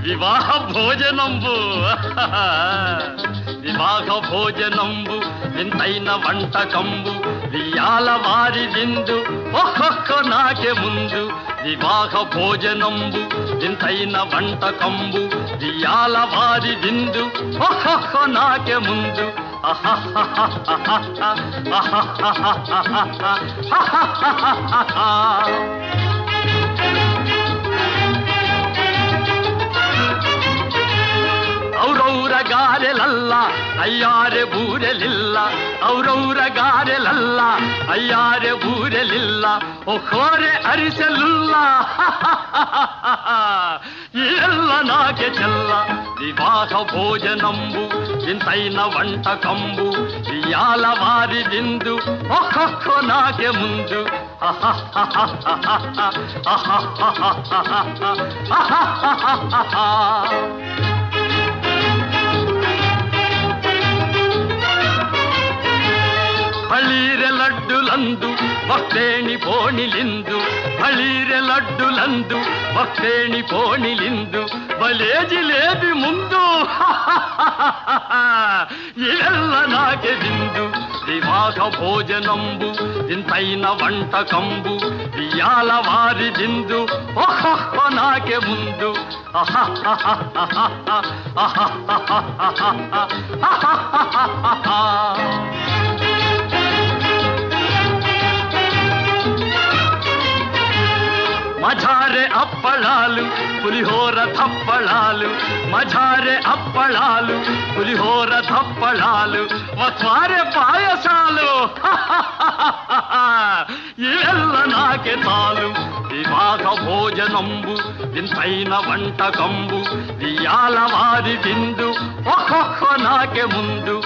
వివాహ భోజనంబు వివాహ భోజనంబు వింతైన వంటకంబు వియాల వారి విందు ఒక్కొక్క నాకే ముందు వివాహ భోజనంబు వింతైన వంటకంబు వియాల వారి విందు ఒక్కొక్క నాకే ముందు ಔರೌರ ಗಾರೆಲಲ್ಲ ಅಯ್ಯಾರೆ ಬೂರೆಲಿಲ್ಲ ಔರೌರ ಗಾರೆಲಲ್ಲ ಅಯ್ಯಾರೆ ಬೂರೆಲಿಲ್ಲ ಒಕ್ಕೋರೆ ಅರಿಸಲಿಲ್ಲ ಎಲ್ಲ ನಾಗೆ ಚೆಲ್ಲ ವಿವಾಹ ಭೋಜನಂಬು ಇಂತೈನ వంటకంబు వియాల వారి విందు ఒక్కొక్క నాకే ముందు ಬಳೀರೆ ಲಡ್ಡುಲಂದು ಭಕ್ತೇಣಿ ಪೋಣಿಲಿಂದು ಬಳೀರೆ ಲಡ್ಡುಲಂದು ಭಕ್ತೇಣಿ ಪೋಣಿಲಿಂದು ಬಲೇ ಜಿಲೇಬಿ ಮುಂದು ಇವೆಲ್ಲ ನಾಗೆ ಬಿಂದು ವಿವಾಹ ಭೋಜನಂಬು ಇಂತೈನ వంటకంబు వియాల వారి విందు ఒక్కొక్క నాకే ముందు మజారే అప్పళాలు పులిహోర తప్పళాలు మజారే అప్పళాలు పులిహోర తప్పళాలు వస్వారే పాయసాలు ఇವೆಲ್ಲ నాకే చాలు వివాహ భోజనంబు వింతైన వంటకంబు వియాల వారి విందు ఒక్కొక్క నాకే ముందు